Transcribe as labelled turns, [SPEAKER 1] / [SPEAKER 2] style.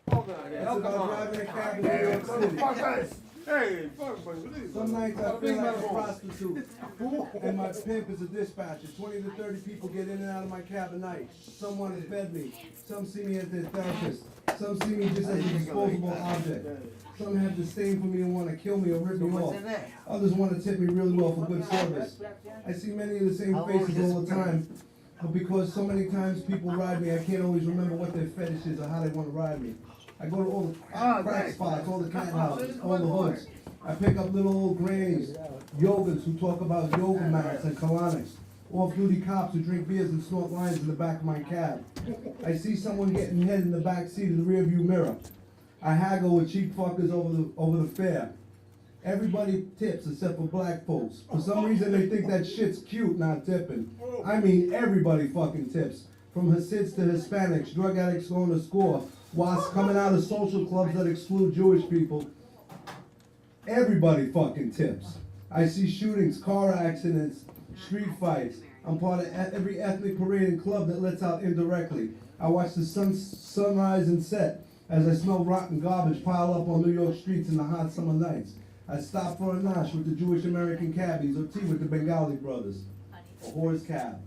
[SPEAKER 1] It's about driving a cab in New York City.
[SPEAKER 2] Hey, fuck, please.
[SPEAKER 1] Some nights I feel like a prostitute, and my pimp is a dispatcher. 20 to 30 people get in and out of my cab at night. Some want to bed me. Some see me as their therapist. Some see me just as a disposable object. Some have disdain for me and want to kill me or rip me off. Others want to tip me really well for good service. I see many of the same faces all the time, but because so many times people ride me, I can't always remember what their fetish is or how they want to ride me. I go to all the crack spots, all the cat houses, all the hoods. I pick up little old grannies, yogis who talk about yoga mats and colonics. Off-duty cops who drink beers and snort lines in the back of my cab. I see someone getting head in the back seat of the rearview mirror. I haggle with cheap fuckers over the fare. Everybody tips except for black folks. For some reason they think that shit's cute, not tipping. I mean everybody fucking tips. From Hasids to Hispanics, drug addicts going to score, wasps coming out of social clubs that exclude Jewish people. Everybody fucking tips. I see shootings, car accidents, street fights. I'm part of every ethnic parade and club that lets out indirectly. I watch the sunrise and set as I smell rotten garbage pile up on New York streets in the hot summer nights. I stop for a nosh with the Jewish American cabbies or tea with the Bengali brothers. A whore's cab.